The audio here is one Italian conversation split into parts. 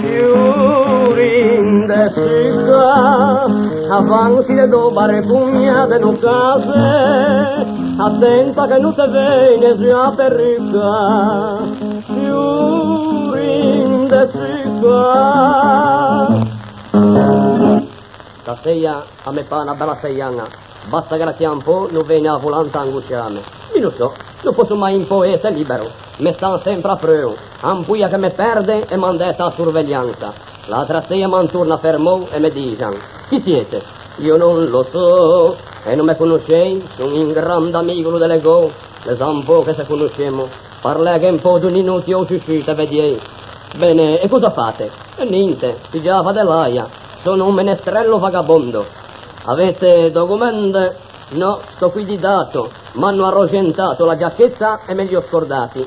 Fiorinde città, avanti le due barcugnate non case, attenta che non te viene già per ricca. Fiorinde città. Stasera a me fa una bella seiana, basta che la sia un po', non viene a volante a angusciarmi. Io lo so, non posso mai in po' essere libero, mi stanno sempre a preo, ampuia che mi perde e mi han detta a sorveglianza. L'altra sera mi torna fermo e mi dicono, chi siete? Io non lo so, e non mi conoscei, sono un grande amico delle go, le sa un po' che se conosciamo, parla che un po' di un minuto ho uscito, vedi. Bene, e cosa fate? E niente, si già fa dell'aia, sono un menestrello vagabondo. Avete documenti? No, sto qui di dato, m'hanno arrogentato la giacchetta e me li ho scordati.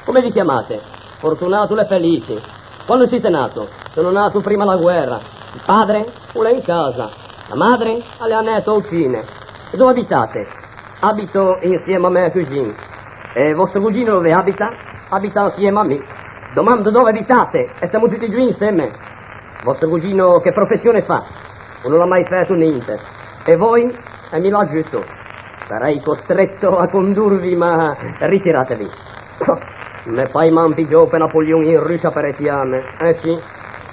Come vi chiamate? Fortunato e felici. Quando siete nato? Sono nato prima la guerra. Il padre? Pure in casa. La madre? Alle annetto uccine. E dove abitate? Abito insieme a me cugino. E vostro cugino dove abita? Abita insieme a me. Domando dove abitate e siamo tutti giù insieme. Vostro cugino che professione fa? O non l'ha mai fatto niente. E voi? E mi l'ha giusto. Sarei costretto a condurvi, ma ritiratevi. Me fai mampi giù per Napoleone in Russia per etiame. Sì,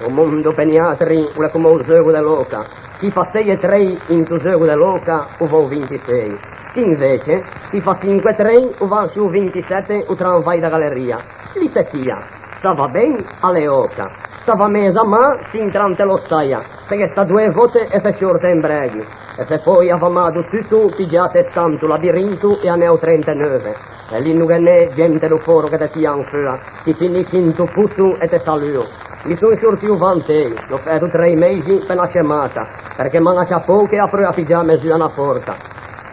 un mondo peniatri, una come un gioco dell'oca. Chi fa 6 e 3 in tu gioco dell'oca, o va 26. Chi invece, chi fa 5 e 3, o va su 27, o tranvai da galleria. Lì se sia, stava ben alle oca. Stava mesa ma, si intrante lo staia, se che sta 2 volte e se sciorta in breghi. E se poi avamado tutto, pigiate tanto labirinto e a neo 39. E lì non è gente lo foro che te fianca, ti finisci in tu putto e te saluto. Mi sono sortito vantei, l'ho fatto 3 mesi per la scemata, perché mi lascia poco e apro a pigiame su una porta.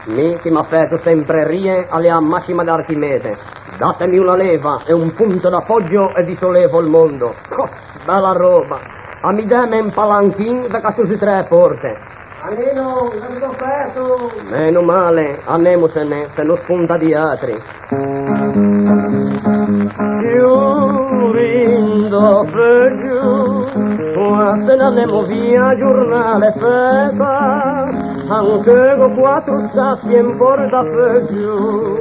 Mi che mi ha fatto sempre rie alle a massima d'Archimede. Datemi una leva e un punto d'appoggio e vi sollevo il mondo. Oh, bella roba. A mi dame un palanchin da caso su 3 porte. Almeno, l'abbiamo offerto! Meno male, annemosene, se non spunta di altri. Fiorindo per giù, se ne andiamo via giornale festa, anche con 4 sassi in porta per giù.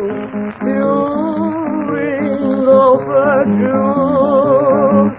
Fiorindo per giù.